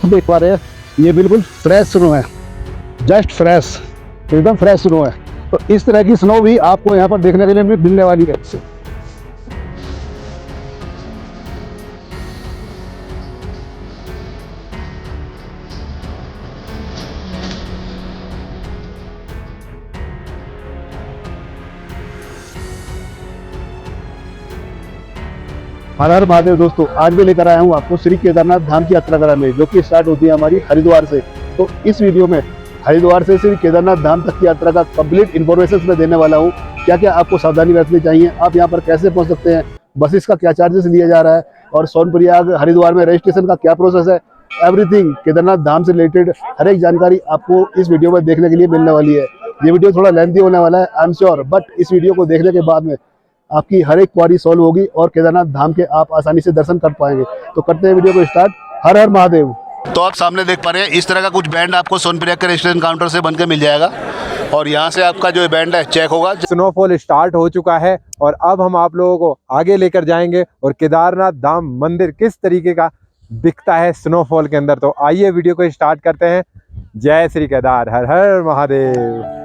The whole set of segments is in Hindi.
देख पा रहे हैं, ये बिल्कुल फ्रेश स्नो है, जस्ट फ्रेश, एकदम फ्रेश स्नो है। तो इस तरह की स्नो भी आपको यहाँ पर देखने के लिए मिलने वाली है। हर हर महादेव दोस्तों, आज भी लेकर आया हूँ आपको श्री केदारनाथ धाम की यात्रा कराने, जो कि स्टार्ट होती है हमारी हरिद्वार से। तो इस वीडियो में हरिद्वार से श्री केदारनाथ धाम तक की यात्रा का कंप्लीट इन्फॉर्मेशन मैं देने वाला हूँ। क्या क्या आपको सावधानी बरतनी चाहिए, आप यहाँ पर कैसे पहुँच सकते हैं, बसेस का क्या चार्जेस लिया जा रहा है, और सोनप्रयाग हरिद्वार में रजिस्ट्रेशन का क्या प्रोसेस है, एवरीथिंग केदारनाथ धाम से रिलेटेड हर एक जानकारी आपको इस वीडियो में देखने के लिए मिलने वाली है। ये वीडियो थोड़ा लेंथी होने वाला है, आई एम श्योर, बट इस वीडियो को देखने के बाद में आपकी हर एक क्वारी सॉल्व होगी और केदारनाथ धाम के आप आसानी से दर्शन कर पाएंगे। तो करते हैं वीडियो को स्टार्ट। हर हर महादेव। तो आप सामने देख पा रहे हैं, इस तरह का कुछ बैंड आपको सोनप्रयाग के रजिस्ट्रेशन काउंटर से बनकर मिल जाएगा, और यहाँ से आपका जो बैंड है चेक होगा। स्नोफॉल स्टार्ट हो चुका है और अब हम आप लोगों को आगे लेकर जाएंगे और केदारनाथ धाम मंदिर किस तरीके का दिखता है स्नोफॉल के अंदर। तो आइए वीडियो को स्टार्ट करते हैं। जय श्री केदार, हर हर महादेव।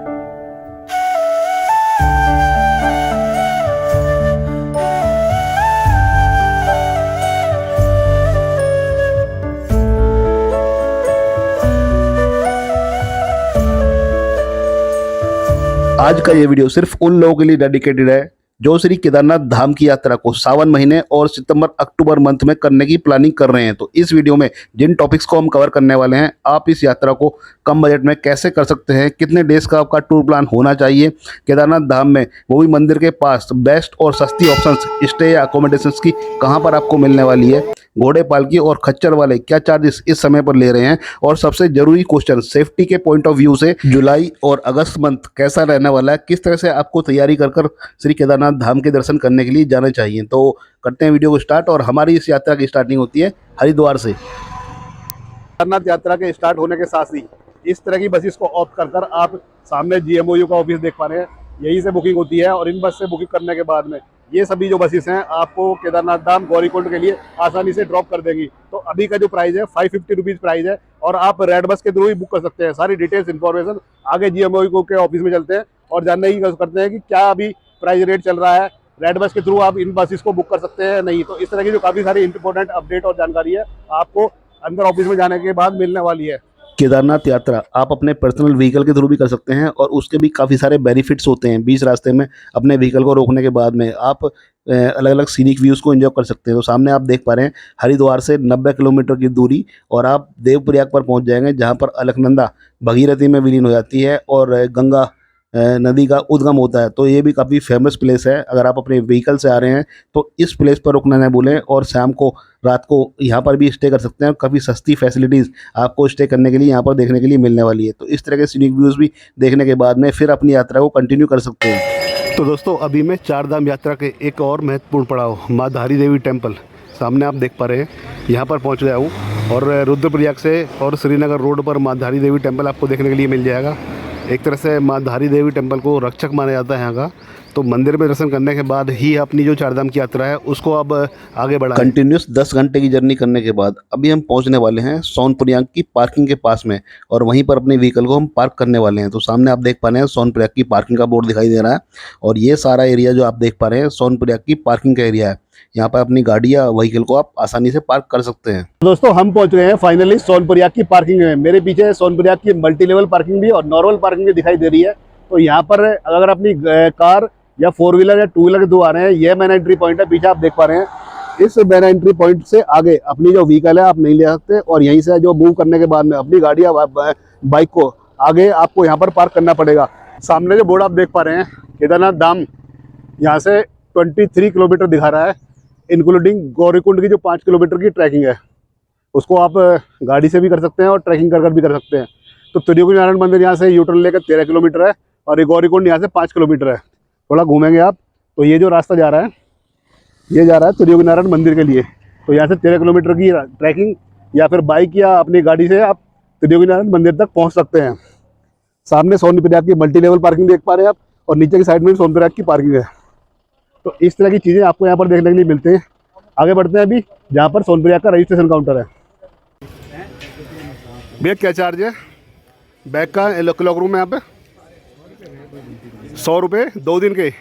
आज का ये वीडियो सिर्फ उन लोगों के लिए डेडिकेटेड है जो श्री केदारनाथ धाम की यात्रा को सावन महीने और सितंबर अक्टूबर मंथ में करने की प्लानिंग कर रहे हैं। तो इस वीडियो में जिन टॉपिक्स को हम कवर करने वाले हैं, आप इस यात्रा को कम बजट में कैसे कर सकते हैं, कितने डेज का आपका टूर प्लान होना चाहिए, केदारनाथ धाम में वो भी मंदिर के पास बेस्ट और सस्ती ऑप्शंस स्टे या अकोमोडेशंस की कहाँ पर आपको मिलने वाली है, घोड़े पालकी और खच्चर वाले क्या चार्जेस इस समय पर ले रहे हैं, और सबसे जरूरी क्वेश्चन सेफ्टी के पॉइंट ऑफ व्यू से जुलाई और अगस्त मंथ कैसा रहने वाला है, किस तरह से आपको तैयारी कर श्री केदारनाथ धाम के दर्शन करने के लिए जाना चाहिए। तो करते हैं वीडियो को स्टार्ट। और हमारी इस यात्रा की स्टार्टिंग होती है हरिद्वार से। केदारनाथ यात्रा के स्टार्ट होने के साथ ही इस तरह की बसेस को ऑप्ट कर आप सामने GMOU का ऑफिस देख पा रहे हैं, यहीं से बुकिंग होती है। और इन बस से बुकिंग करने के बाद में ये सभी जो बसेस हैं आपको केदारनाथ धाम गौरीकुंड के लिए आसानी से ड्रॉप कर देंगी। तो अभी का जो प्राइस है 550 रुपीज़ प्राइस है, और आप रेड बस के थ्रू ही बुक कर सकते हैं। सारी डिटेल्स इन्फॉर्मेशन आगे GMOU के ऑफिस में चलते हैं और जानने की करते हैं कि क्या अभी प्राइस रेट चल रहा है, रेड बस के थ्रू आप इन बसेस को बुक कर सकते हैं नहीं। तो इस तरह की जो काफ़ी सारी इंपॉर्टेंट अपडेट और जानकारी है आपको अंदर ऑफिस में जाने के बाद मिलने वाली है। केदारनाथ यात्रा आप अपने पर्सनल व्हीकल के थ्रू भी कर सकते हैं, और उसके भी काफ़ी सारे बेनिफिट्स होते हैं। बीच रास्ते में अपने व्हीकल को रोकने के बाद में आप अलग अलग सीनिक व्यूज़ को एंजॉय कर सकते हैं। तो सामने आप देख पा रहे हैं हरिद्वार से 90 किलोमीटर की दूरी, और आप देवप्रयाग पर पहुंच जाएंगे, जहां पर अलकनंदा भगीरथी में विलीन हो जाती है और गंगा नदी का उद्गम होता है। तो ये भी काफ़ी फेमस प्लेस है। अगर आप अपने व्हीकल से आ रहे हैं तो इस प्लेस पर रुकना न भूलें, और शाम को रात को यहाँ पर भी स्टे कर सकते हैं। काफ़ी सस्ती फैसिलिटीज़ आपको स्टे करने के लिए यहाँ पर देखने के लिए मिलने वाली है। तो इस तरह के सीनिक व्यूज़ भी देखने के बाद में फिर अपनी यात्रा को कंटिन्यू कर सकते हैं। तो दोस्तों, अभी मैं चार धाम यात्रा के एक और महत्वपूर्ण पड़ाव माँ धारी देवी टेम्पल सामने आप देख पा रहे हैं, यहाँ पर पहुँच गया हूँ। और रुद्रप्रयाग से और श्रीनगर रोड पर माँ धारी देवी टेम्पल आपको देखने के लिए मिल जाएगा। एक तरह से माँ धारी देवी टेम्पल को रक्षक माना जाता है यहाँ का। तो मंदिर में दर्शन करने के बाद ही अपनी जो चारधाम की यात्रा है उसको अब आगे बढ़ा। कंटिन्यूस 10 घंटे की जर्नी करने के बाद अभी हम पहुंचने वाले हैं सोनप्रयाग की पार्किंग के पास में, और वहीं पर अपने व्हीकल को हम पार्क करने वाले हैं। तो सामने आप देख पा रहे हैं सोनप्रयाग की पार्किंग का बोर्ड दिखाई दे रहा है, और ये सारा एरिया जो आप देख पा रहे हैं सोनप्रयाग की पार्किंग का एरिया है। यहाँ पर अपनी गाड़ी या व्हीकल को आप आसानी से पार्क कर सकते हैं। दोस्तों, हम पहुंच गए हैं फाइनली सोनप्रयाग की पार्किंग में। मेरे पीछे सोनप्रयाग की मल्टी लेवल पार्किंग भी और नॉर्मल पार्किंग भी दिखाई दे रही है। तो यहाँ पर अगर अपनी कार या 4 व्हीलर या 2 व्हीलर के थ्रू आ रहे हैं, ये मेन एंट्री पॉइंट है। पीछे आप देख पा रहे हैं, इस मेन एंट्री पॉइंट से आगे अपनी जो व्हीकल है आप नहीं ले सकते, और यहीं से जो मूव करने के बाद में अपनी गाड़ी या बाइक को आगे आपको यहाँ पर पार्क करना पड़ेगा। सामने जो बोर्ड आप देख पा रहे हैं, केदारनाथ धाम यहाँ से 23 किलोमीटर दिखा रहा है, इंक्लूडिंग गौरीकुंड की जो 5 किलोमीटर की ट्रैकिंग है, उसको आप गाड़ी से भी कर सकते हैं और ट्रैकिंग कर भी कर सकते हैं। तो त्रियोगी मंदिर यहाँ से यूटर्न लेकर 13 किलोमीटर है, और ये गौरीकुंड यहाँ से 5 किलोमीटर है। थोड़ा घूमेंगे आप तो ये जो रास्ता जा रहा है, ये जा रहा है त्रियोगी नारायण मंदिर के लिए। तो यहाँ से 13 किलोमीटर की ट्रैकिंग या फिर बाइक या अपनी गाड़ी से आप त्रियोगी नारायण मंदिर तक पहुँच सकते हैं। सामने सोनप्रयाग की मल्टी लेवल पार्किंग देख पा रहे हैं आप, और नीचे की साइड में सोनप्रयाग की पार्किंग है। तो इस तरह की चीज़ें आपको यहाँ पर देखने के लिए मिलते हैं। आगे बढ़ते हैं अभी जहाँ पर सोनप्रयाग का रजिस्ट्रेशन काउंटर है। भैया क्या चार्ज है बैग का क्लॉक रूम में यहाँ पे? 100 रुपये 2 दिन के।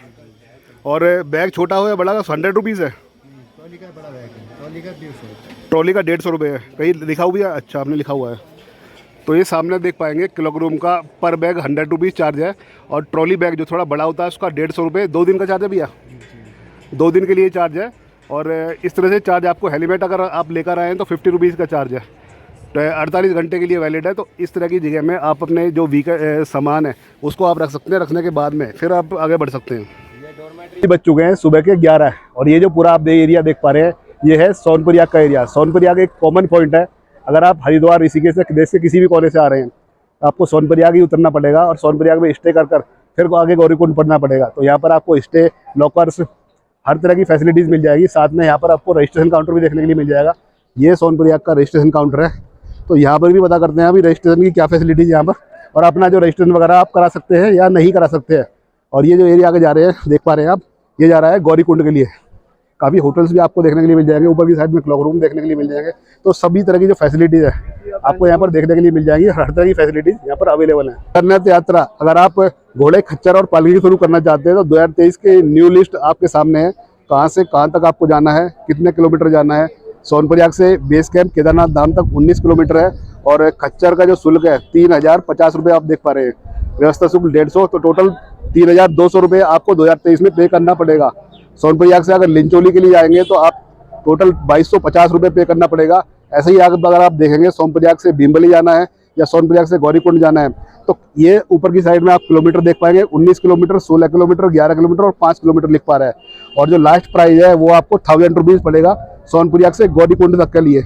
और बैग छोटा हो या बड़ा का 100 रुपीज़ है? ट्रॉली का बड़ा बैग है, ट्रॉली का 150। ट्रॉली का 150 रुपये है। कहीं लिखा हुआ है? अच्छा, आपने लिखा हुआ है। तो ये सामने देख पाएंगे क्लॉक रूम का पर बैग 100 रुपीज़ चार्ज है। और ट्रॉली बैग जो थोड़ा बड़ा होता है उसका 150 रुपये। 2 दिन का चार्ज है भैया? 2 दिन के लिए चार्ज है। और इस तरह से चार्ज आपको हेलमेट अगर आप लेकर आए हैं तो 50 रुपीज़ का चार्ज है। तो 48 घंटे के लिए वैलिड है। तो इस तरह की जगह में आप अपने जो व्हीकल सामान है उसको आप रख सकते हैं। रखने के बाद में फिर आप आगे बढ़ सकते हैं। बज चुके हैं सुबह के 11 और ये जो पूरा आप एरिया देख पा रहे हैं ये है सोनप्रयाग का एरिया। सोनप्रयाग एक कॉमन पॉइंट है। अगर आप हरिद्वार ऋषिकेश से देश के किसी भी कोने से आ रहे हैं आपको सोनप्रयाग ही उतरना पड़ेगा और सोनप्रयाग में स्टे कर फिर आगे गौरीकुंड पड़ना पड़ेगा। तो यहाँ पर आपको स्टे, लॉकर्स, हर तरह की फैसिलिटीज़ मिल जाएगी। साथ में यहाँ पर आपको रजिस्ट्रेशन काउंटर भी देखने के लिए मिल जाएगा। ये सोनप्रयाग का रजिस्ट्रेशन काउंटर है। तो यहाँ पर भी पता करते हैं अभी रजिस्ट्रेशन की क्या फैसिलिटीज़ यहाँ पर, और अपना जो रजिस्ट्रेशन वगैरह आप करा सकते हैं या नहीं करा सकते हैं। और ये जो एरिया आगे जा रहे हैं देख पा रहे हैं आप, ये जा रहा है गौरीकुंड के लिए। काफ़ी होटल्स भी आपको देखने के लिए मिल जाएंगे। ऊपर की साइड में क्लॉक रूम देखने के लिए मिल जाएंगे। तो सभी तरह की जो फैसिलिटीज़ है आपको यहाँ पर देखने के लिए मिल जाएंगी। हर तरह की फैसिलिटीज़ यहाँ पर अवेलेबल है। अमरनाथ यात्रा अगर आप घोड़े, खच्चर और पालकी शुरू करना चाहते हैं तो 2023 की न्यू लिस्ट आपके सामने है। कहाँ से कहाँ तक आपको जाना है, कितने किलोमीटर जाना है। सोनप्रयाग से बेस कैंप केदारनाथ धाम तक 19 किलोमीटर है। और खच्चर का जो शुल्क है 3050 रुपये आप देख पा रहे हैं। व्यवस्था शुल्क 150, तो टोटल 3200 रुपये आपको 2023 में पे करना पड़ेगा। सोनप्रयाग से अगर लिंचोली के लिए जाएंगे तो आप टोटल 2250 रुपये पे करना पड़ेगा। ऐसे ही अगर आप देखेंगे सोनप्रयाग से भीमबली जाना है या सोनप्रयाग से गौरीकुंड जाना है तो ये ऊपर की साइड में आप किलोमीटर देख पाएंगे। 19 किलोमीटर, 16 किलोमीटर, 11 किलोमीटर और 5 किलोमीटर लिख पा रहा है। और जो लास्ट प्राइस है वो आपको 1000 रुपीज़ पड़ेगा सोनप्रयाग से गौरीकुंड तक के लिए।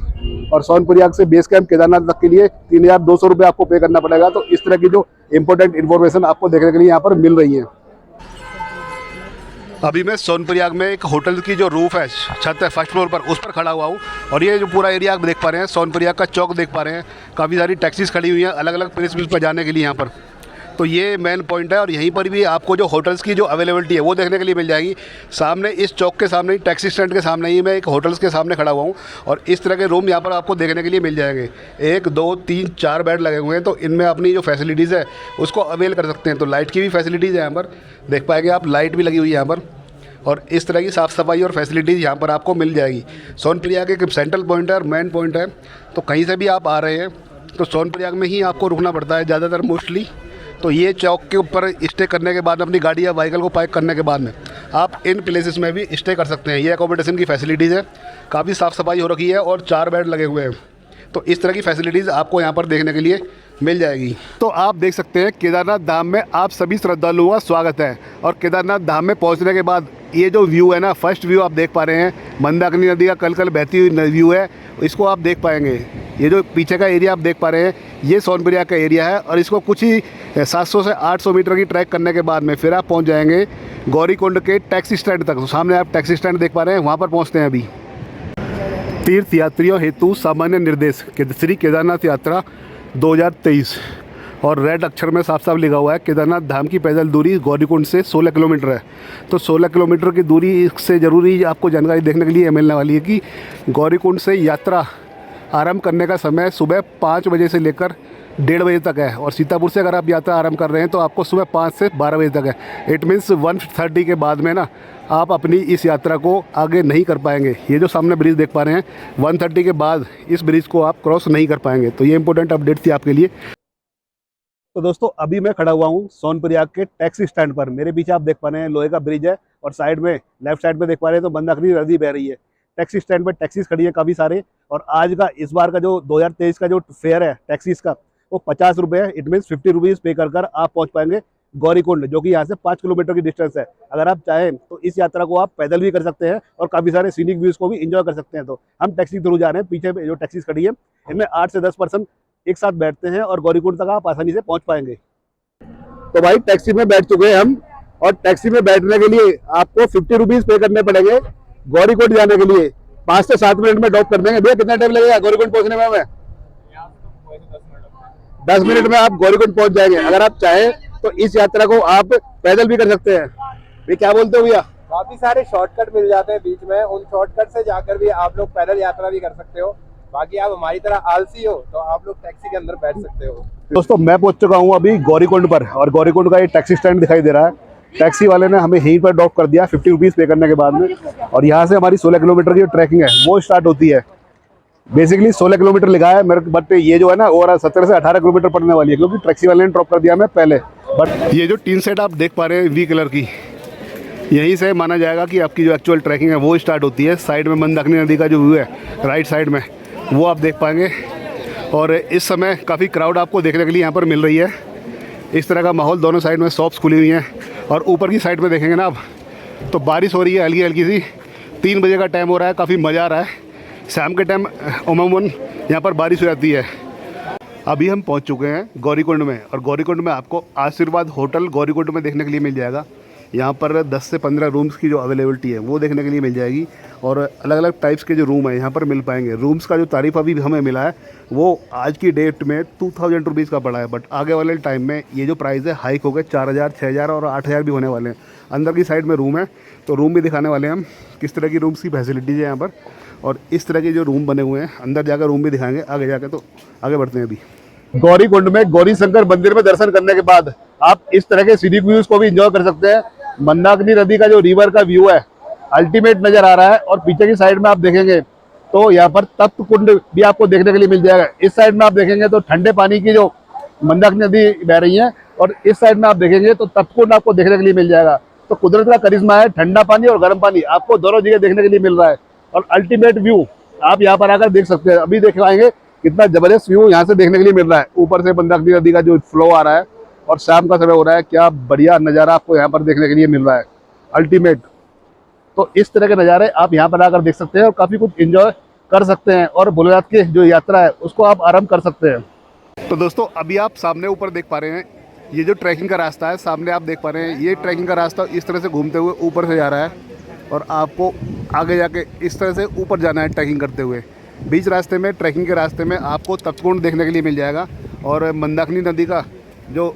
और सोनप्रयाग से बेस कैंप केदारनाथ तक के लिए 3200 रुपये आपको पे करना पड़ेगा। तो इस तरह की जो इंपॉर्टेंट इन्फॉर्मेशन आपको देखने के लिए यहाँ पर मिल रही है। अभी मैं सोनप्रयाग में एक होटल की जो रूफ है, छत है फर्स्ट फ्लोर पर, उस पर खड़ा हुआ हूँ। और ये जो पूरा एरिया आप देख पा रहे हैं, सोनप्रयाग का चौक देख पा रहे हैं। काफ़ी सारी टैक्सीज खड़ी हुई हैं अलग अलग प्लेस पर जाने के लिए यहाँ पर। तो ये मेन पॉइंट है। और यहीं पर भी आपको जो होटल्स की जो अवेलेबिलिटी है वो देखने के लिए मिल जाएगी। सामने इस चौक के सामने ही, टैक्सी स्टैंड के सामने ही मैं एक होटल्स के सामने खड़ा हुआ हूँ। और इस तरह के रूम यहाँ पर आपको देखने के लिए मिल जाएंगे। 1 2 3 4 बेड लगे हुए हैं। तो इनमें अपनी जो फैसिलिटीज़ है उसको अवेल कर सकते हैं। तो लाइट की भी फैसिलिटीज़ है यहाँ पर, देख पाएंगे आप, लाइट भी लगी हुई है यहाँ पर। और इस तरह की साफ़ सफाई और फैसिलिटीज़ यहाँ पर आपको मिल जाएगी। सोनप्रयाग एक सेंट्रल पॉइंट है और मेन पॉइंट है। तो कहीं से भी आप आ रहे हैं तो सोनप्रयाग में ही आपको रुकना पड़ता है ज़्यादातर मोस्टली। तो ये चौक के ऊपर स्टे करने के बाद, अपनी गाड़ी या व्हीकल को पार्क करने के बाद में आप इन प्लेसेस में भी स्टे कर सकते हैं। ये अकोमोडेशन की फैसिलिटीज़ है। काफ़ी साफ़ सफाई हो रखी है और 4 बेड लगे हुए हैं। तो इस तरह की फैसिलिटीज़ आपको यहाँ पर देखने के लिए मिल जाएगी। तो आप देख सकते हैं केदारनाथ धाम में आप सभी श्रद्धालुओं का स्वागत है। और केदारनाथ धाम में पहुँचने के बाद ये जो व्यू है ना, फर्स्ट व्यू आप देख पा रहे हैं, मंदाकिनी नदी का कल कल बहती हुई व्यू है, इसको आप देख पाएंगे। ये जो पीछे का एरिया आप देख पा रहे हैं ये सोनप्रयाग का एरिया है। और इसको कुछ ही 700 से 800 मीटर की ट्रैक करने के बाद में फिर आप पहुंच जाएंगे गौरीकुंड के टैक्सी स्टैंड तक। तो सामने आप टैक्सी स्टैंड देख पा रहे हैं, वहाँ पर पहुँचते हैं अभी। तीर्थ यात्रियों हेतु सामान्य निर्देश श्री केदारनाथ यात्रा 2023। और रेड अक्षर में साफ साफ लिखा हुआ है केदारनाथ धाम की पैदल दूरी गौरीकुंड से 16 किलोमीटर है। तो 16 किलोमीटर की दूरी से ज़रूरी आपको जानकारी देखने के लिए मिलने वाली है कि गौरीकुंड से यात्रा आरंभ करने का समय सुबह 5 बजे से लेकर 1:30 बजे तक है। और सीतापुर से अगर आप यात्रा आरंभ कर रहे हैं तो आपको सुबह 5 से 12 बजे तक है। इट मीन्स 1:30 के बाद में ना आप अपनी इस यात्रा को आगे नहीं कर पाएंगे। ये जो सामने ब्रिज देख पा रहे हैं 1:30 के बाद इस ब्रिज को आप क्रॉस नहीं कर पाएंगे। तो ये इंपॉर्टेंट अपडेट थी आपके लिए। तो दोस्तों अभी मैं खड़ा हुआ हूँ सोनप्रयाग के टैक्सी स्टैंड पर। मेरे पीछे आप देख पा रहे हैं लोहे का ब्रिज है और साइड में लेफ्ट साइड में देख पा रहे हैं तो मंदाकिनी नदी बह रही है। टैक्सी स्टैंड पर टैक्सीज खड़ी है काफ़ी सारे। और आज का इस बार का जो 2023 का जो फेयर है टैक्सीज का वो 50 रुपये है। इट मीन्स 50 रुपीज़ पे कर आप पहुँच पाएंगे गौरीकुंड, जो कि यहाँ से 5 किलोमीटर की डिस्टेंस है। अगर आप चाहें तो इस यात्रा को आप पैदल भी कर सकते हैं और काफ़ी सारे सीनिक व्यूज़ को भी इंजॉय कर सकते हैं। तो हम टैक्सी थ्रू जा रहे हैं। पीछे जो टैक्सीज खड़ी है इनमें 8 से 10 पर्सन एक साथ बैठते हैं और गौरीकुंड तक आप आसानी से पहुँच पाएंगे। तो भाई टैक्सी में बैठ चुके हैं हम और टैक्सी में बैठने के लिए आपको 50 रुपीज़ पे करने पड़ेंगे गौरीकुंड जाने के लिए। 5 से 7 मिनट में ड्रॉप कर देंगे। भैया कितना टाइम लगेगा गौरीकुंड पहुंचने में? हमें 10 मिनट में आप गौरीकुंड पहुंच जाएंगे। अगर आप चाहें तो इस यात्रा को आप पैदल भी कर सकते हैं। भैया क्या बोलते हो भैया? काफी सारे शॉर्टकट मिल जाते हैं बीच में, उन शॉर्टकट से जाकर भी आप लोग पैदल यात्रा भी कर सकते हो। बाकी आप हमारी तरह आलसी हो तो आप लोग टैक्सी के अंदर बैठ सकते हो। दोस्तों मैं पहुंच चुका हूं अभी गौरीकुंड पर, और गौरीकुंड का ये टैक्सी स्टैंड दिखाई दे रहा है। टैक्सी वाले ने हमें यहीं पर ड्रॉप कर दिया 50 रुपीज़ पे करने के बाद में, और यहाँ से हमारी 16 किलोमीटर की जो ट्रैकिंग है वो स्टार्ट होती है। बेसिकली 16 किलोमीटर लिखा है मेरे, बट ये जो है ना ओवरऑल 17 से 18 किलोमीटर पड़ने वाली है, क्योंकि टैक्सी वाले ने ड्रॉप कर दिया हमें पहले। बट ये जो टीन सेट आप देख पा रहे हैं वी कलर की, यहीं से माना जाएगा कि आपकी जो एक्चुअल ट्रैकिंग है वो स्टार्ट होती है। साइड में मंदाकिनी नदी का जो व्यू है राइट साइड में, वो आप देख पाएंगे। और इस समय काफ़ी क्राउड आपको देखने के लिए यहाँ पर मिल रही है। इस तरह का माहौल, दोनों साइड में शॉप्स खुली हुई हैं, और ऊपर की साइड में देखेंगे ना आप तो बारिश हो रही है हल्की हल्की सी। 3 बजे का टाइम हो रहा है, काफ़ी मज़ा आ रहा है। शाम के टाइम अमूमन यहाँ पर बारिश हो जाती है। अभी हम पहुँच चुके हैं गौरीकुंड में, और गौरीकुंड में आपको आशीर्वाद होटल गौरीकुंड में देखने के लिए मिल जाएगा। यहाँ पर 10 से 15 रूम्स की जो अवेलेबिलिटी है वो देखने के लिए मिल जाएगी, और अलग अलग टाइप्स के जो रूम है यहाँ पर मिल पाएंगे। रूम्स का जो तारीफ़ अभी हमें मिला है वो आज की डेट में 2000 रुपीज़ का पड़ा है, बट आगे वाले टाइम में ये जो प्राइस है हाइक हो गए 4000, 6000 और 8000 भी होने वाले हैं। अंदर की साइड में रूम है, तो रूम भी दिखाने वाले हैं हम, किस तरह की रूम्स की फैसिलिटीज़ है यहाँ पर, और इस तरह के जो रूम बने हुए हैं अंदर जाकर रूम भी दिखाएंगे आगे जाकर। तो आगे बढ़ते हैं। अभी गौरीकुंड में गौरी शंकर मंदिर में दर्शन करने के बाद आप इस तरह के सीनिक व्यूज को भी एंजॉय कर सकते हैं। मंदाकिनी नदी का जो रिवर का व्यू है अल्टीमेट नजर आ रहा है, और पीछे की साइड में आप देखेंगे तो यहाँ पर तप्त कुंड भी आपको देखने के लिए मिल जाएगा। इस साइड में आप देखेंगे तो ठंडे पानी की जो मंदाकिनी नदी बह रही है, और इस साइड में आप देखेंगे तो तप्त कुंड आपको देखने के लिए मिल जाएगा। तो कुदरत का करिश्मा है, ठंडा पानी और गर्म पानी आपको दोनों जगह देखने के लिए मिल रहा है, और अल्टीमेट व्यू आप यहाँ पर आकर देख सकते हैं। अभी देख पाएंगे कितना जबरदस्त व्यू यहाँ से देखने के लिए मिल रहा है। ऊपर से मंदाकिनी नदी का जो फ्लो आ रहा है, और शाम का समय हो रहा है, क्या बढ़िया नज़ारा आपको यहाँ पर देखने के लिए मिल रहा है, अल्टीमेट। तो इस तरह के नज़ारे आप यहाँ पर आकर देख सकते हैं, और काफ़ी कुछ एंजॉय कर सकते हैं, और भोलेनाथ की जो यात्रा है उसको आप आरंभ कर सकते हैं। तो दोस्तों अभी आप सामने ऊपर देख पा रहे हैं, ये जो ट्रैकिंग का रास्ता है सामने आप देख पा रहे हैं, ये ट्रैकिंग का रास्ता इस तरह से घूमते हुए ऊपर से जा रहा है, और आपको आगे जाके इस तरह से ऊपर जाना है ट्रैकिंग करते हुए। बीच रास्ते में, ट्रैकिंग के रास्ते में आपको तप्त कुंड देखने के लिए मिल जाएगा, और मंदाकिनी नदी का जो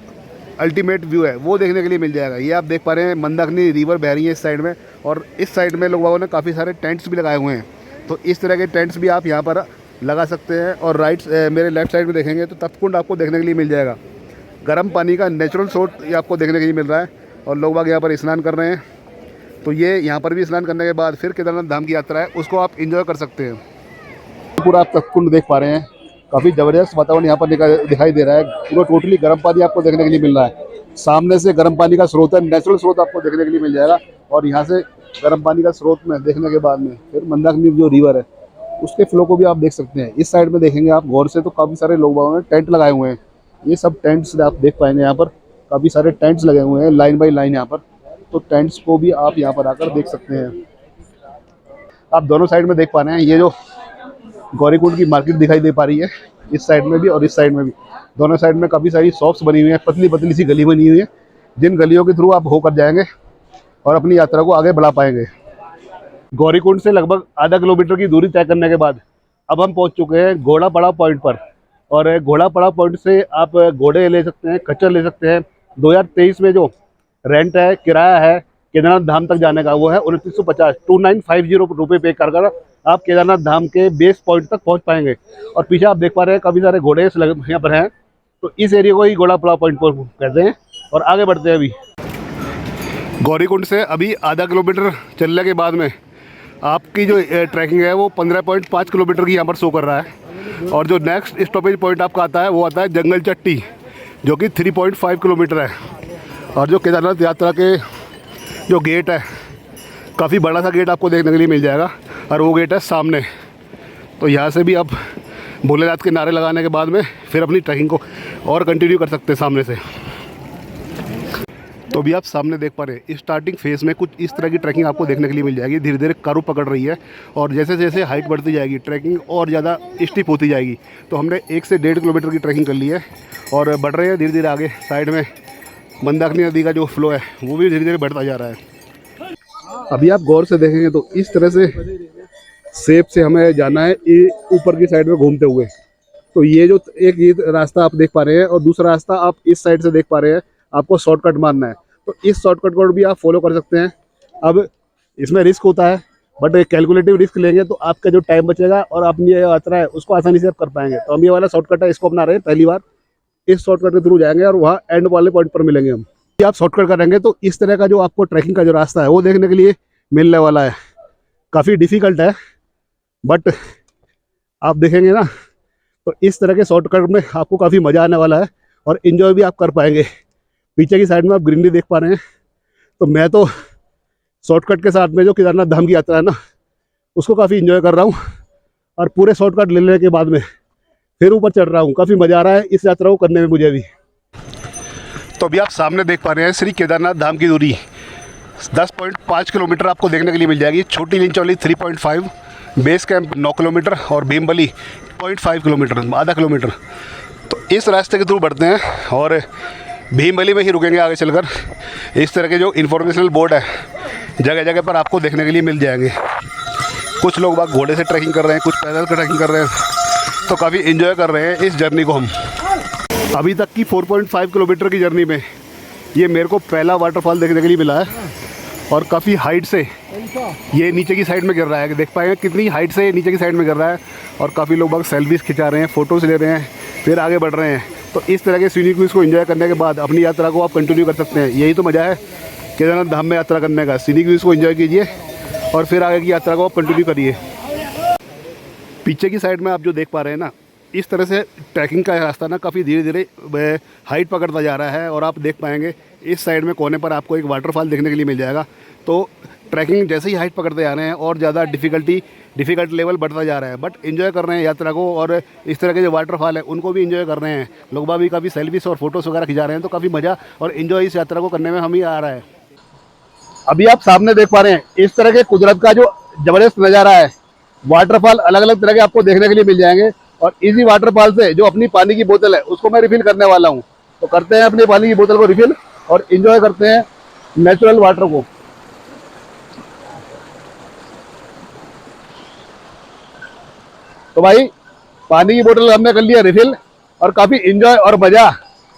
अल्टीमेट व्यू है वो देखने के लिए मिल जाएगा। ये आप देख पा रहे हैं मंदाकिनी रिवर बह रही है इस साइड में, और इस साइड में लोगों ने काफ़ी सारे टेंट्स भी लगाए हुए हैं, तो इस तरह के टेंट्स भी आप यहाँ पर लगा सकते हैं। और मेरे लेफ्ट साइड में देखेंगे तो तप्त कुंड आपको देखने के लिए मिल जाएगा। गर्म पानी का नेचुरल सोर्स ये आपको देखने के लिए मिल रहा है, और लोग बाग यहाँ पर स्नान कर रहे हैं। तो ये यहाँ पर भी स्नान करने के बाद फिर केदारनाथ धाम की यात्रा है उसको आप इंजॉय कर सकते हैं। पूरा आप तप्त कुंड देख पा रहे हैं, काफ़ी ज़बरदस्त वातावरण यहाँ पर दिखाई दे रहा है। पूरा टोटली गर्म पानी आपको देखने के लिए मिल रहा है। सामने से गर्म पानी का स्रोत है, नेचुरल स्रोत आपको देखने के लिए मिल जाएगा, और यहाँ से गर्म पानी का स्रोत में देखने के बाद में फिर मंदाकिनी जो रिवर है उसके फ्लो को भी आप देख सकते हैं। इस साइड में देखेंगे आप गौर से तो काफ़ी सारे लोगों ने टेंट लगाए हुए हैं। ये सब टेंट्स आप देख पाएंगे, यहाँ पर काफ़ी सारे टेंट्स लगे हुए हैं लाइन बाई लाइन यहाँ पर, तो टेंट्स को भी आप यहाँ पर आकर देख सकते हैं। आप दोनों साइड में देख पा रहे हैं, ये जो गौरीकुंड की मार्केट दिखाई दे पा रही है इस साइड में भी और इस साइड में भी। दोनों साइड में काफ़ी सारी शॉप्स बनी हुई हैं, पतली पतली सी गली बनी हुई है, जिन गलियों के थ्रू आप होकर जाएंगे और अपनी यात्रा को आगे बढ़ा पाएंगे। गौरीकुंड से लगभग आधा किलोमीटर की दूरी तय करने के बाद अब हम पहुंच चुके हैं घोड़ा पड़ाव पॉइंट पर, और घोड़ा पड़ाव पॉइंट से आप घोड़े ले सकते हैं, खच्चर ले सकते हैं। 2023 में जो रेंट है, किराया है केदारनाथ धाम तक जाने का, वो है 2950 2950 रुपये पे कर आप केदारनाथ धाम के बेस पॉइंट तक पहुंच पाएंगे। और पीछे आप देख पा रहे हैं काफ़ी सारे घोड़े यहाँ पर हैं, तो इस एरिया को ही घोड़ा पड़ाव पॉइंट पर कहते हैं। और आगे बढ़ते हैं। अभी गौरीकुंड से अभी आधा किलोमीटर चलने के बाद में आपकी जो ट्रैकिंग है वो 15.5 किलोमीटर की यहाँ पर शो कर रहा है, और जो नेक्स्ट स्टॉपेज पॉइंट आपका आता है वो आता है जंगल चट्टी, जो कि 3.5 किलोमीटर है। और जो केदारनाथ यात्रा के जो गेट है, काफ़ी बड़ा सा गेट आपको देखने के लिए मिल जाएगा, और वो गेट है सामने। तो यहाँ से भी आप भोलेनाथ के नारे लगाने के बाद में फिर अपनी ट्रैकिंग को और कंटिन्यू कर सकते हैं सामने से। तो अभी आप सामने देख पा रहे हैं स्टार्टिंग फेज़ में कुछ इस तरह की ट्रैकिंग आपको देखने के लिए मिल जाएगी। धीरे धीरे कारू पकड़ रही है, और जैसे जैसे हाइट बढ़ती जाएगी ट्रैकिंग और ज़्यादा स्टीप होती जाएगी। तो हमने 1 से 1.5 किलोमीटर की ट्रैकिंग कर ली है, और बढ़ रहे हैं धीरे धीरे आगे। साइड में मंदाकिनी नदी का जो फ्लो है वो भी धीरे धीरे बढ़ता जा रहा है। अभी आप गौर से देखेंगे तो इस तरह से सेप से हमें जाना है ऊपर की साइड में घूमते हुए। तो ये जो एक ये रास्ता आप देख पा रहे हैं, और दूसरा रास्ता आप इस साइड से देख पा रहे हैं, आपको शॉर्टकट मारना है। तो इस शॉर्टकट को भी आप फॉलो कर सकते हैं। अब इसमें रिस्क होता है, बट कैलकुलेटिव रिस्क लेंगे तो आपका जो टाइम बचेगा और अपनी ये यात्रा है उसको आसानी से आप कर पाएंगे। तो हम ये वाला शॉर्टकट है, इसको अपना रहे हैं पहली बार। इस शॉर्टकट के थ्रू जाएंगे और वहाँ एंड वाले पॉइंट पर मिलेंगे हम। यदि आप शॉर्टकट करेंगे तो इस तरह का जो आपको ट्रैकिंग का जो रास्ता है वो देखने के लिए मिलने वाला है। काफ़ी डिफ़िकल्ट है, बट आप देखेंगे ना तो इस तरह के शॉर्टकट में आपको काफ़ी मज़ा आने वाला है और इन्जॉय भी आप कर पाएंगे। पीछे की साइड में आप ग्रीनरी देख पा रहे हैं, तो मैं तो शॉर्टकट के साथ में जो केदारनाथ धाम की यात्रा है ना उसको काफ़ी इन्जॉय कर रहा हूँ, और पूरे शॉर्टकट लेने के बाद में फिर ऊपर चढ़ रहा हूँ। काफ़ी मज़ा आ रहा है इस यात्रा को करने में मुझे भी। तो अभी आप सामने देख पा रहे हैं श्री केदारनाथ धाम की दूरी 10.5 किलोमीटर आपको देखने के लिए मिल जाएगी। छोटी लिंचौली 3.5, बेस कैंप 9 किलोमीटर और भीमबली 0.5 किलोमीटर, आधा किलोमीटर। तो इस रास्ते के थ्रू बढ़ते हैं और भीमबली में ही रुकेंगे आगे चलकर। इस तरह के जो इन्फॉर्मेशनल बोर्ड है जगह जगह पर आपको देखने के लिए मिल जाएंगे। कुछ लोग बाग घोड़े से ट्रैकिंग कर रहे हैं, कुछ पैदल का ट्रैकिंग कर रहे हैं, तो काफ़ी इन्जॉय कर रहे हैं इस जर्नी को हम। अभी तक की 4.5 किलोमीटर की जर्नी में ये मेरे को पहला वाटरफॉल देखने के लिए मिला है, और काफ़ी हाइट से ये नीचे की साइड में गिर रहा है। देख पाएंगे कितनी हाइट से नीचे की साइड में गिर रहा है, और काफ़ी लोग बाग सेल्फीज खिंचा रहे हैं, फ़ोटोज़ ले रहे हैं, फिर आगे बढ़ रहे हैं। तो इस तरह के सीनिक व्यूज़ को एंजॉय करने के बाद अपनी यात्रा को आप कंटिन्यू कर सकते हैं। यही तो मज़ा है केदारनाथ धाम में यात्रा करने का। सीनिक व्यूज़ को एंजॉय कीजिए और फिर आगे की यात्रा को आप कंटिन्यू करिए। पीछे की साइड में आप जो देख पा रहे हैं ना, इस तरह से ट्रैकिंग का रास्ता ना काफ़ी धीरे धीरे हाइट पकड़ता जा रहा है, और आप देख पाएंगे इस साइड में कोने पर आपको एक वाटरफॉल देखने के लिए मिल जाएगा। तो ट्रैकिंग जैसे ही हाइट पकड़ते जा रहे हैं और ज़्यादा डिफ़िकल्ट लेवल बढ़ता जा रहा है, बट इन्जॉय कर रहे हैं यात्रा को, और इस तरह के जो वाटरफॉल है उनको भी इन्जॉय कर रहे हैं। लोग भी काफ़ी सेल्फीज और फोटोज़ वगैरह खिंचा रहे हैं, तो काफ़ी मज़ा और इन्जॉय इस यात्रा को करने में हमें आ रहा है। अभी आप सामने देख पा रहे हैं इस तरह के कुदरत का जो ज़बरदस्त नज़ारा है। वाटरफॉल अलग अलग तरह के आपको देखने के लिए मिल जाएंगे, और इसी वाटरफॉल से जो अपनी पानी की बोतल है उसको मैं रिफ़िल करने वाला हूँ। तो करते हैं अपनी पानी की बोतल को रिफ़िल और इन्जॉय करते हैं नेचुरल वाटर को। तो भाई पानी की बोतल हमने कर लिया रिफ़िल, और काफ़ी इन्जॉय और मज़ा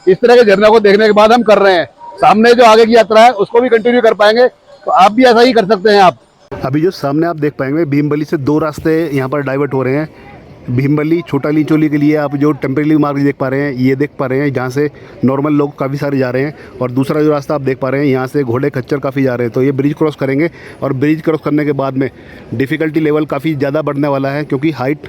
इस तरह के झरना को देखने के बाद हम कर रहे हैं। सामने जो आगे की यात्रा है उसको भी कंटिन्यू कर पाएंगे, तो आप भी ऐसा ही कर सकते हैं। आप अभी जो सामने आप देख पाएंगे भीमबली से 2 रास्ते यहाँ पर डाइवर्ट हो रहे हैं। भीमबली छोटा लिंचोली के लिए आप जो टेम्परेरी मार्ग देख पा रहे हैं, ये देख पा रहे हैं जहाँ से नॉर्मल लोग काफ़ी सारे जा रहे हैं, और दूसरा जो रास्ता आप देख पा रहे हैं यहाँ से घोड़े खच्चर काफ़ी जा रहे हैं। तो ये ब्रिज क्रॉस करेंगे, और ब्रिज क्रॉस करने के बाद में डिफ़िकल्टी लेवल काफ़ी ज़्यादा बढ़ने वाला है, क्योंकि हाइट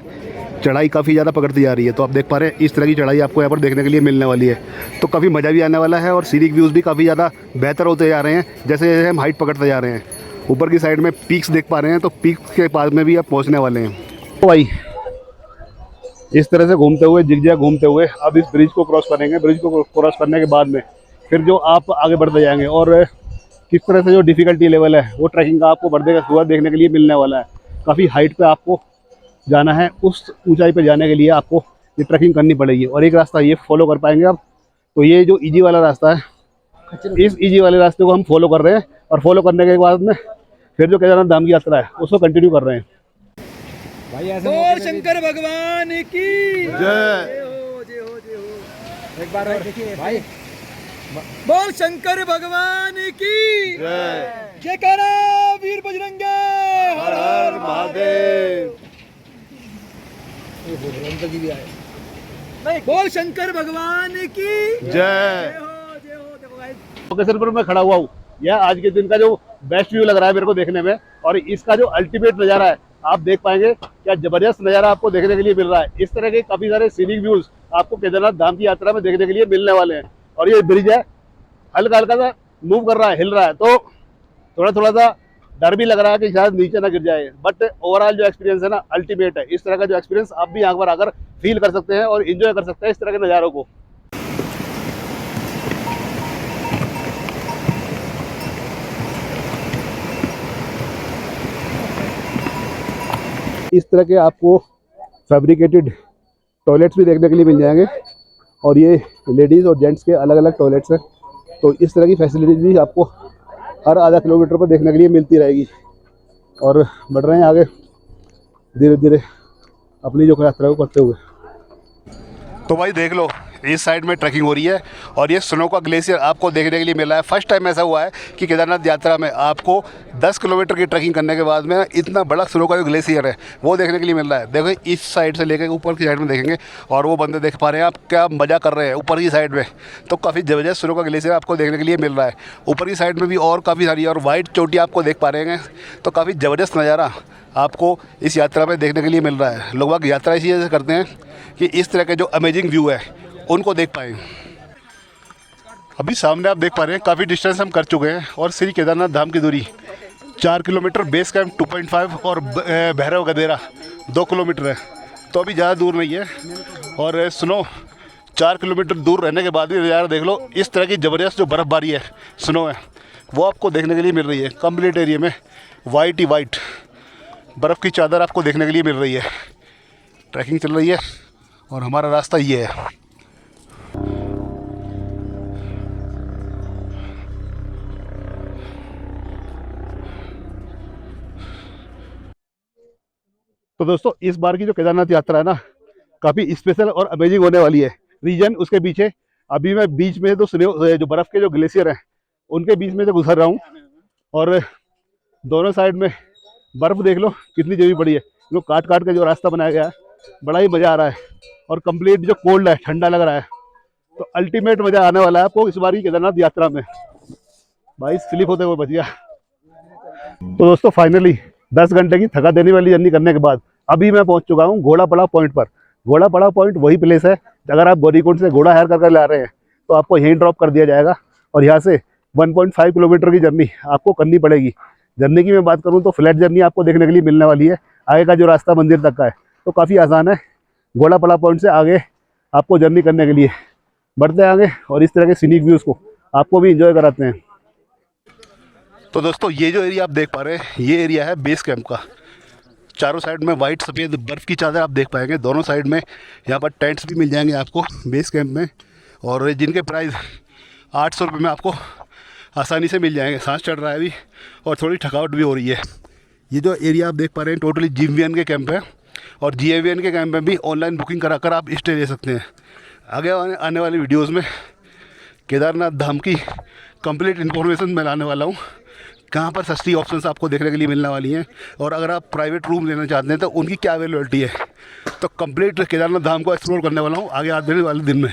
चढ़ाई काफ़ी ज़्यादा पकड़ती जा रही है। तो आप देख पा रहे हैं इस तरह की चढ़ाई आपको यहाँ पर देखने के लिए मिलने वाली है। तो काफ़ी मज़ा भी आने वाला है, और सीनिक व्यूज़ भी काफ़ी ज़्यादा बेहतर होते जा रहे हैं जैसे जैसे हम हाइट पकड़ते जा रहे हैं। ऊपर की साइड में पीक्स देख पा रहे हैं, तो पीक्स के पास में भी आप पहुँचने वाले हैं। तो भाई इस तरह से घूमते हुए जिगजैग घूमते हुए अब इस ब्रिज को क्रॉस करेंगे। ब्रिज को क्रॉस करने के बाद में फिर जो आप आगे बढ़ते जाएंगे, और किस तरह से जो डिफ़िकल्टी लेवल है वो ट्रैकिंग का आपको बढ़ते हुआ देखने के लिए मिलने वाला है। काफ़ी हाइट पे आपको जाना है, उस ऊंचाई पे जाने के लिए आपको ये ट्रैकिंग करनी पड़ेगी। और एक रास्ता ये फॉलो कर पाएंगे आप, तो ये जो ईजी वाला रास्ता है, इस ईजी वाले रास्ते को हम फॉलो कर रहे हैं, और फॉलो करने के बाद में फिर जो केदारनाथ धाम की यात्रा है उसको कंटिन्यू कर रहे हैं। बोल शंकर भगवान की जय हो, जय हो, जय हो। एक बार देखिए भाई, बोल शंकर भगवान की जय। जयकारा वीर बजरंगे, हर हर महादेव। बोल शंकर भगवान की जय हो, जय हो। देखो भाई लोकेशन पर मैं खड़ा हुआ हूँ, यह आज के दिन का जो बेस्ट व्यू लग रहा है मेरे को देखने में, और इसका जो अल्टीमेट नज़ारा है आप देख पाएंगे क्या जबरदस्त नज़ारा आपको देखने के लिए मिल रहा है। इस तरह के काफ़ी सारे सीनिक व्यूज़ आपको केदारनाथ धाम की यात्रा में देखने के लिए मिलने वाले हैं। और ये ब्रिज है हल्का हल्का सा मूव कर रहा है, हिल रहा है, तो थोड़ा थोड़ा सा डर भी लग रहा है कि शायद नीचे ना गिर जाए, बट ओवरऑल जो एक्सपीरियंस है ना अल्टीमेट है। इस तरह का जो एक्सपीरियंस आप भी यहाँ पर आकर फील कर सकते हैं और इन्जॉय कर सकते हैं इस तरह के नज़ारों को। इस तरह के आपको फैब्रिकेटेड टॉयलेट्स भी देखने के लिए मिल जाएंगे, और ये लेडीज़ और जेंट्स के अलग अलग टॉयलेट्स हैं। तो इस तरह की फैसिलिटीज भी आपको हर आधा किलोमीटर पर देखने के लिए मिलती रहेगी। और बढ़ रहे हैं आगे धीरे धीरे अपनी जो यात्रा को करते हुए। तो भाई देख लो इस साइड में ट्रैकिंग हो रही है और ये स्नो का ग्लेशियर आपको देखने के लिए मिल रहा है। फर्स्ट टाइम ऐसा हुआ है कि केदारनाथ यात्रा में आपको 10 किलोमीटर की ट्रैकिंग करने के बाद में इतना बड़ा स्नो का जो ग्लेशियर है वो देखने के लिए मिल रहा है। देखो इस साइड से लेकर ऊपर की साइड में देखेंगे और वो बंदे देख पा रहे हैं आप क्या मज़ा कर रहे हैं ऊपर की साइड में। तो काफ़ी ज़बरदस्त स्नो का ग्लेशियर आपको देखने के लिए मिल रहा है। ऊपर की साइड में भी और काफ़ी सारी और वाइट चोटी आपको देख पा रहे हैं। तो काफ़ी ज़बरदस्त नज़ारा आपको इस यात्रा में देखने के लिए मिल रहा है। लोग बाग यात्रा इसी वजह से करते हैं कि इस तरह के जो अमेजिंग व्यू है उनको देख पाएँ। अभी सामने आप देख पा रहे हैं काफ़ी डिस्टेंस हम कर चुके हैं और श्री केदारनाथ धाम की दूरी 4 किलोमीटर, बेस कैंप 2.5 और भैरव गदेरा 2 किलोमीटर है। तो अभी ज़्यादा दूर नहीं है और स्नो 4 किलोमीटर दूर रहने के बाद भी नज़ारा देख लो। इस तरह की ज़बरदस्त जो बर्फ़बारी है, स्नो है, वो आपको देखने के लिए मिल रही है। कंप्लीट एरिया में वाइट ही वाइट बर्फ़ की चादर आपको देखने के लिए मिल रही है। ट्रैकिंग चल रही है और हमारा रास्ता ये है। तो दोस्तों इस बार की जो केदारनाथ यात्रा है ना, काफ़ी स्पेशल और अमेजिंग होने वाली है। रीजन उसके पीछे, अभी मैं बीच में तो जो बर्फ़ के जो ग्लेशियर हैं उनके बीच में से गुजर रहा हूँ और दोनों साइड में बर्फ़ देख लो कितनी जमी पड़ी है। लोग काट काट के जो रास्ता बनाया गया है, बड़ा ही मज़ा आ रहा है और कंप्लीट जो कोल्ड है, ठंडा लग रहा है। तो अल्टीमेट मज़ा आने वाला है आपको इस बार की केदारनाथ यात्रा में। भाई स्लिप होते हुए बच गया। तो दोस्तों फाइनली 10 घंटे की थका देने वाली जर्नी करने के बाद अभी मैं पहुंच चुका हूं घोड़ा पड़ाव पॉइंट पर। घोड़ा पड़ाव पॉइंट वही प्लेस है, अगर आप गौरीकुंड से घोड़ा हायर कर ला रहे हैं तो आपको यहीं ड्रॉप कर दिया जाएगा और यहाँ से 1.5 किलोमीटर की जर्नी आपको करनी पड़ेगी। जर्नी की मैं बात करूँ तो फ्लैट जर्नी आपको देखने के लिए मिलने वाली है। आगे का जो रास्ता मंदिर तक का है तो काफ़ी आसान है। घोड़ा पड़ाव पॉइंट से आगे आपको जर्नी करने के लिए बढ़ते हैं आगे और इस तरह के सीनिक व्यूज़ को आपको भी इंजॉय कराते हैं। तो दोस्तों ये जो एरिया आप देख पा रहे हैं ये एरिया है बेस कैंप का। चारों साइड में वाइट सफ़ेद बर्फ़ की चादर आप देख पाएंगे। दोनों साइड में यहाँ पर टेंट्स भी मिल जाएंगे आपको बेस कैंप में और जिनके प्राइस 800 रुपये में आपको आसानी से मिल जाएंगे। सांस चढ़ रहा है अभी और थोड़ी थकावट भी हो रही है। ये जो एरिया आप देख पा रहे हैं टोटली GMVN के कैंप है और GMVN के कैंप में भी ऑनलाइन बुकिंग करा कर आप स्टे ले सकते हैं। आगे आने वाली वीडियोज़ में केदारनाथ धाम की कंप्लीट इन्फॉर्मेशन मैं लाने वाला हूँ। कहाँ पर सस्ती ऑप्शंस आपको देखने के लिए मिलने वाली हैं और अगर आप प्राइवेट रूम लेना चाहते हैं तो उनकी क्या अवेलेबिलिटी है। तो कंप्लीट केदारनाथ धाम को एक्सप्लोर करने वाला हूँ आगे आने वाले दिन में।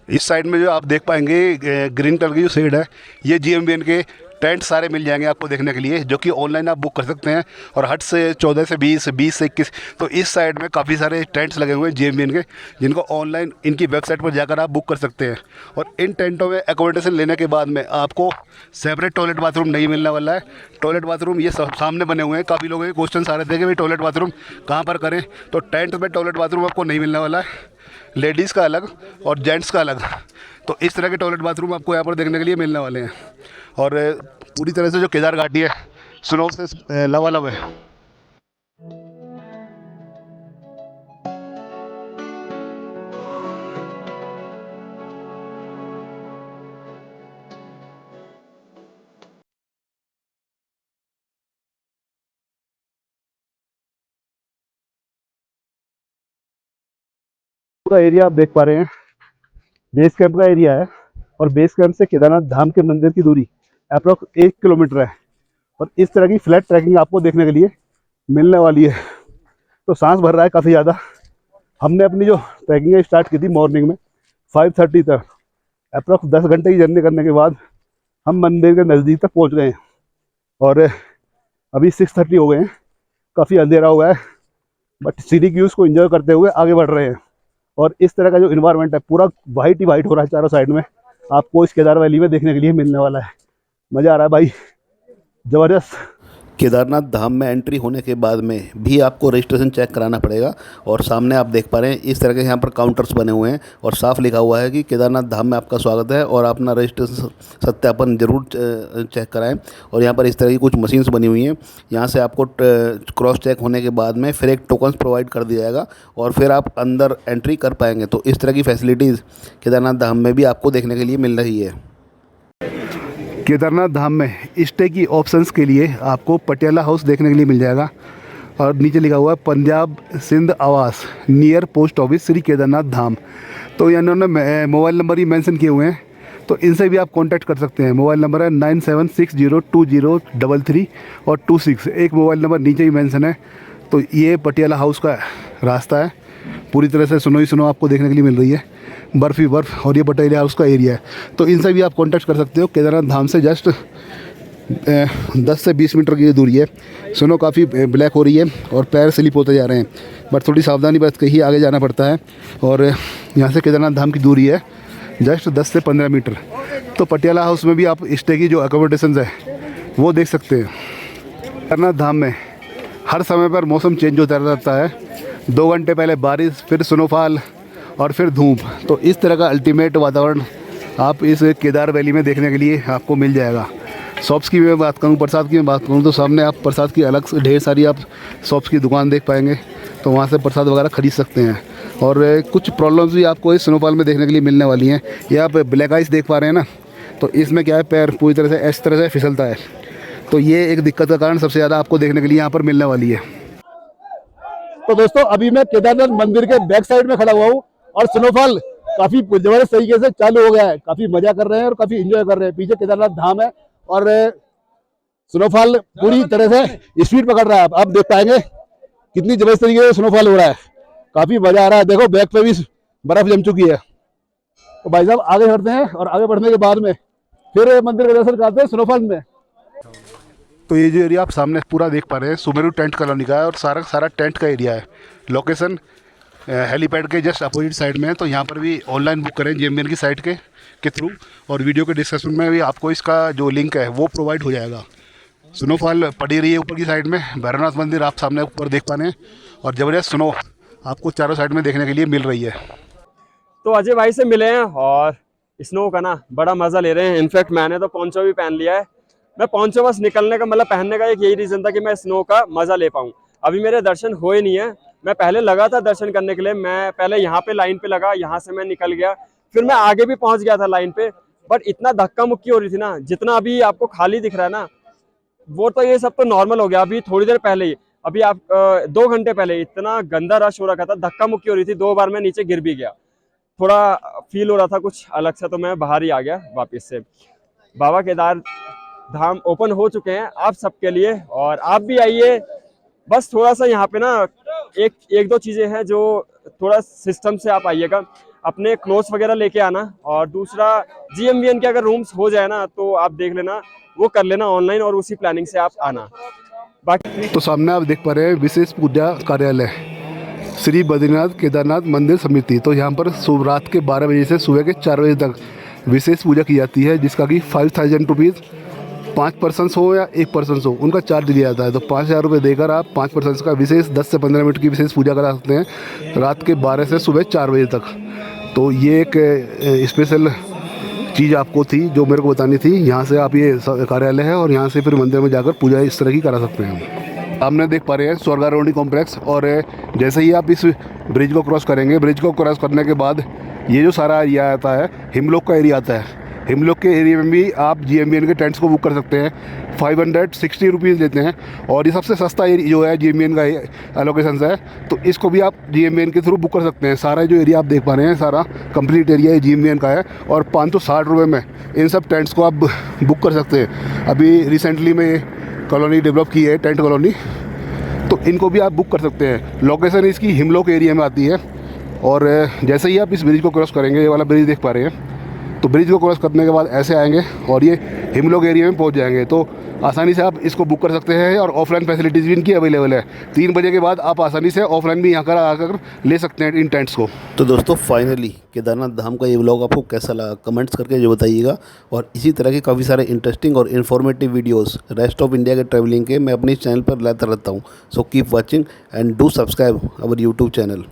इस साइड में जो आप देख पाएंगे ग्रीन कलर की जो शेड है ये GMVN के टेंट सारे मिल जाएंगे आपको देखने के लिए, जो कि ऑनलाइन आप बुक कर सकते हैं। और हट से 14 से 20, 20 से 21 तो इस साइड में काफ़ी सारे टेंट्स लगे हुए हैं GMVN के, जिनको ऑनलाइन इनकी वेबसाइट पर जाकर आप बुक कर सकते हैं। और इन टेंटों में एकोमोडेशन लेने के बाद में आपको सेपरेट टॉयलेट बाथरूम नहीं मिलने वाला है। टॉयलेट बाथरूम ये सब सामने बने हुए हैं। काफ़ी लोगों के क्वेश्चन आ रहे थे कि भाई टॉयलेट बाथरूम कहाँ पर करें, तो टेंट में टॉयलेट बाथरूम आपको नहीं मिलने वाला है। लेडीज़ का अलग और जेंट्स का अलग। तो इस तरह के टॉयलेट बाथरूम आपको यहाँ पर देखने के लिए मिलने वाले हैं। और पूरी तरह से जो केदार घाटी है स्नो से लबालब है। पूरा एरिया आप देख पा रहे हैं बेस कैंप का एरिया है और बेस कैंप से केदारनाथ धाम के मंदिर की दूरी अप्रोक्स 1 किलोमीटर है। और इस तरह की फ्लैट ट्रैकिंग आपको देखने के लिए मिलने वाली है। तो सांस भर रहा है काफ़ी ज़्यादा। हमने अपनी जो ट्रैकिंग स्टार्ट की थी मॉर्निंग में 5:30 तक, अप्रोक्स 10 घंटे की जर्नी करने के बाद हम मंदिर के नज़दीक तक पहुंच गए हैं और अभी 6:30 हो गए हैं। काफ़ी अंधेरा हुआ है बट सीनिक व्यूज़ को एंजॉय करते हुए आगे बढ़ रहे हैं। और इस तरह का जो इन्वायरमेंट है पूरा वाइट ही वाइट हो रहा है चारों साइड में, आपको इस केदार वैली में देखने के लिए मिलने वाला है। मज़ा आ रहा है भाई, ज़बरदस्त। केदारनाथ धाम में एंट्री होने के बाद में भी आपको रजिस्ट्रेशन चेक कराना पड़ेगा। और सामने आप देख पा रहे हैं इस तरह के यहाँ पर काउंटर्स बने हुए हैं और साफ लिखा हुआ है कि केदारनाथ धाम में आपका स्वागत है और अपना रजिस्ट्रेशन सत्यापन जरूर चेक कराएं। और यहाँ पर इस तरह की कुछ मशीन्स बनी हुई हैं, यहाँ से आपको क्रॉस चेक होने के बाद में फिर एक टोकन प्रोवाइड कर दिया जाएगा और फिर आप अंदर एंट्री कर पाएंगे। तो इस तरह की फैसिलिटीज़ केदारनाथ धाम में भी आपको देखने के लिए मिल रही है। केदारनाथ धाम में स्टे की ऑप्शंस के लिए आपको पटियाला हाउस देखने के लिए मिल जाएगा और नीचे लिखा हुआ है पंजाब सिंध आवास near post office Shri Kedarnath Dham. तो इन्होंने मोबाइल नंबर ही मेंशन किए हुए हैं, तो इनसे भी आप कांटेक्ट कर सकते हैं। मोबाइल नंबर है 97602033 और 26। एक मोबाइल नंबर नीचे ही मेंशन है। तो ये पटियाला हाउस का रास्ता है, पूरी तरह से स्नो ही स्नो आपको देखने के लिए मिल रही है, बर्फ़ ही बर्फ़, और ये पटियाला हाउस का एरिया है। तो इनसे भी आप कांटेक्ट कर सकते हो। केदारनाथ धाम से जस्ट 10 से 20 मीटर की दूरी है। स्नो काफ़ी ब्लैक हो रही है और पैर स्लिप होते जा रहे हैं, बट थोड़ी सावधानी बरत के ही आगे जाना पड़ता है। और यहाँ से केदारनाथ धाम की दूरी है जस्ट 10 से 15 मीटर। तो पटियाला हाउस में भी आप स्टे की जो अकोमोडेशंस है वो देख सकते हैं। केदारनाथ धाम में हर समय पर मौसम चेंज होता रहता है। 2 घंटे पहले बारिश, फिर स्नोफॉल और फिर धूप। तो इस तरह का अल्टीमेट वातावरण आप इस केदार वैली में देखने के लिए आपको मिल जाएगा। शॉप्स की मैं बात करूं, प्रसाद की मैं बात करूं, तो सामने आप प्रसाद की अलग से ढेर सारी आप शॉप्स की दुकान देख पाएंगे। तो वहाँ से प्रसाद वगैरह खरीद सकते हैं। और कुछ प्रॉब्लम्स भी आपको इस स्नोफॉल में देखने के लिए मिलने वाली हैं। ये आप ब्लैक आइस देख पा रहे हैं ना, तो इसमें क्या है, पैर पूरी तरह से इस तरह से फिसलता है। तो ये एक दिक्कत का कारण सबसे ज़्यादा आपको देखने के लिए यहाँ पर मिलने वाली है। तो दोस्तों अभी मैं केदारनाथ मंदिर के बैक साइड में खड़ा हुआ हूँ और स्नोफॉल काफी जबरदस्त तरीके से चालू हो गया है। काफी मजा कर रहे हैं और काफी एंजॉय कर रहे हैं। पीछे केदारनाथ धाम है और स्नोफॉल पूरी तरह से स्पीड पकड़ रहा है। आप देख पाएंगे कितनी जबरदस्त तरीके से स्नोफॉल हो रहा है, काफी मजा आ रहा है। देखो बैक पे भी बर्फ जम चुकी है। तो भाई साहब आगे बढ़ते हैं और आगे बढ़ने के बाद में फिर मंदिर का दर्शन करते हैं स्नोफॉल में। तो ये जो एरिया आप सामने पूरा देख पा रहे हैं सुमेरु टेंट कॉलोनी का है और सारा टेंट का एरिया है। लोकेशन हेलीपैड के जस्ट अपोजिट साइड में है। तो यहाँ पर भी ऑनलाइन बुक करें JMBN की साइट के थ्रू, और वीडियो के डिस्क्रिप्शन में भी आपको इसका जो लिंक है वो प्रोवाइड हो जाएगा। स्नोफॉल पड़ी रही है ऊपर की साइड में। भैरवनाथ मंदिर आप सामने ऊपर देख पा रहे हैं और ज़बरदस्त स्नो आपको चारों साइड में देखने के लिए मिल रही है। तो अजय भाई से मिले हैं और स्नो का ना बड़ा मज़ा ले रहे हैं। इनफैक्ट मैंने तो पोंचो भी पहन लिया है। मैं पोंचो बस निकलने का मतलब पहनने का एक यही रीज़न था कि मैं स्नो का मज़ा ले पाऊँ। अभी मेरे दर्शन हुए नहीं है। मैं पहले लगा था दर्शन करने के लिए, मैं पहले यहाँ पे लाइन पे लगा, यहाँ से मैं निकल गया, फिर मैं आगे भी पहुँच गया था लाइन पे। बट इतना धक्का मुक्की हो रही थी ना, जितना अभी आपको खाली दिख रहा है ना, वो तो ये सब तो नॉर्मल हो गया। अभी थोड़ी देर पहले ही, अभी आप 2 घंटे पहले इतना गंदा रश हो रखा था, धक्का मुक्की हो रही थी। 2 बार मैं नीचे गिर भी गया, थोड़ा फील हो रहा था कुछ अलग सा, तो मैं बाहर ही आ गया वापस से। बाबा केदार धाम ओपन हो चुके हैं आप सबके लिए, और आप भी आइए। बस थोड़ा सा यहाँ पे ना एक दो चीज़ें हैं जो थोड़ा सिस्टम से आप आइएगा। अपने क्लोथ्स वगैरह लेके आना, और दूसरा JMBN के अगर रूम्स हो जाए ना तो आप देख लेना, वो कर लेना ऑनलाइन, और उसी प्लानिंग से आप आना। बाकी तो सामने आप देख पा रहे हैं विशेष पूजा कार्यालय श्री बद्रीनाथ केदारनाथ मंदिर समिति। तो यहाँ पर सुबह रात के 12 बजे से सुबह के 4 बजे तक विशेष पूजा की जाती है, जिसका कि 5000 रुपीज़ 5 पर्सनस हो या 1 पर्सन हो, उनका चार्ज लिया जाता है। तो 5000 रुपये देकर आप 5 पर्सनस का विशेष 10 से 15 मिनट की विशेष पूजा करा सकते हैं रात के 12 से सुबह 4 बजे तक। तो ये एक स्पेशल चीज़ आपको थी जो मेरे को बतानी थी। यहाँ से आप ये कार्यालय है और यहाँ से फिर मंदिर में जाकर पूजा इस तरह की करा सकते हैं। सामने देख पा रहे हैं स्वर्गारोहणी कॉम्प्लेक्स, और जैसे ही आप इस ब्रिज को क्रॉस करेंगे, ब्रिज को क्रॉस करने के बाद ये जो सारा एरिया आता है हिमलोक का एरिया आता है। हिमलोक के एरिया में भी आप JMBN के टेंट्स को बुक कर सकते हैं। 560 रुपीज़ लेते हैं, और ये सबसे सस्ता एरिया जो है JMBN का एलोकेशन है, तो इसको भी आप JMBN के थ्रू बुक कर सकते हैं। सारा जो एरिया आप देख पा रहे हैं सारा कंप्लीट एरिया JMBN का है, और 560 रुपये में इन सब टेंट्स को आप बुक कर सकते हैं। अभी रिसेंटली में कॉलोनी डेवलप की है, टेंट कॉलोनी, तो इनको भी आप बुक कर सकते हैं। लोकेशन इसकी हिमलोक एरिया में आती है, और जैसे ही आप इस ब्रिज को क्रॉस करेंगे, ये वाला ब्रिज देख पा रहे हैं, तो ब्रिज को क्रॉस करने के बाद ऐसे आएंगे और ये हिमलोक एरिया में पहुंच जाएंगे। तो आसानी से आप इसको बुक कर सकते हैं, और ऑफलाइन फैसिलिटीज़ भी इनकी अवेलेबल है। 3 बजे के बाद आप आसानी से ऑफलाइन भी यहाँ कर आकर ले सकते हैं इन टेंट्स को। तो दोस्तों फाइनली केदारनाथ धाम का ये व्लॉग आपको कैसा लगा कमेंट्स करके जो बताइएगा, और इसी तरह के काफ़ी सारे इंटरेस्टिंग और informative videos rest of India के ट्रैवलिंग के मैं अपने चैनल पर लाता रहता हूँ। So keep watching and do subscribe our YouTube channel.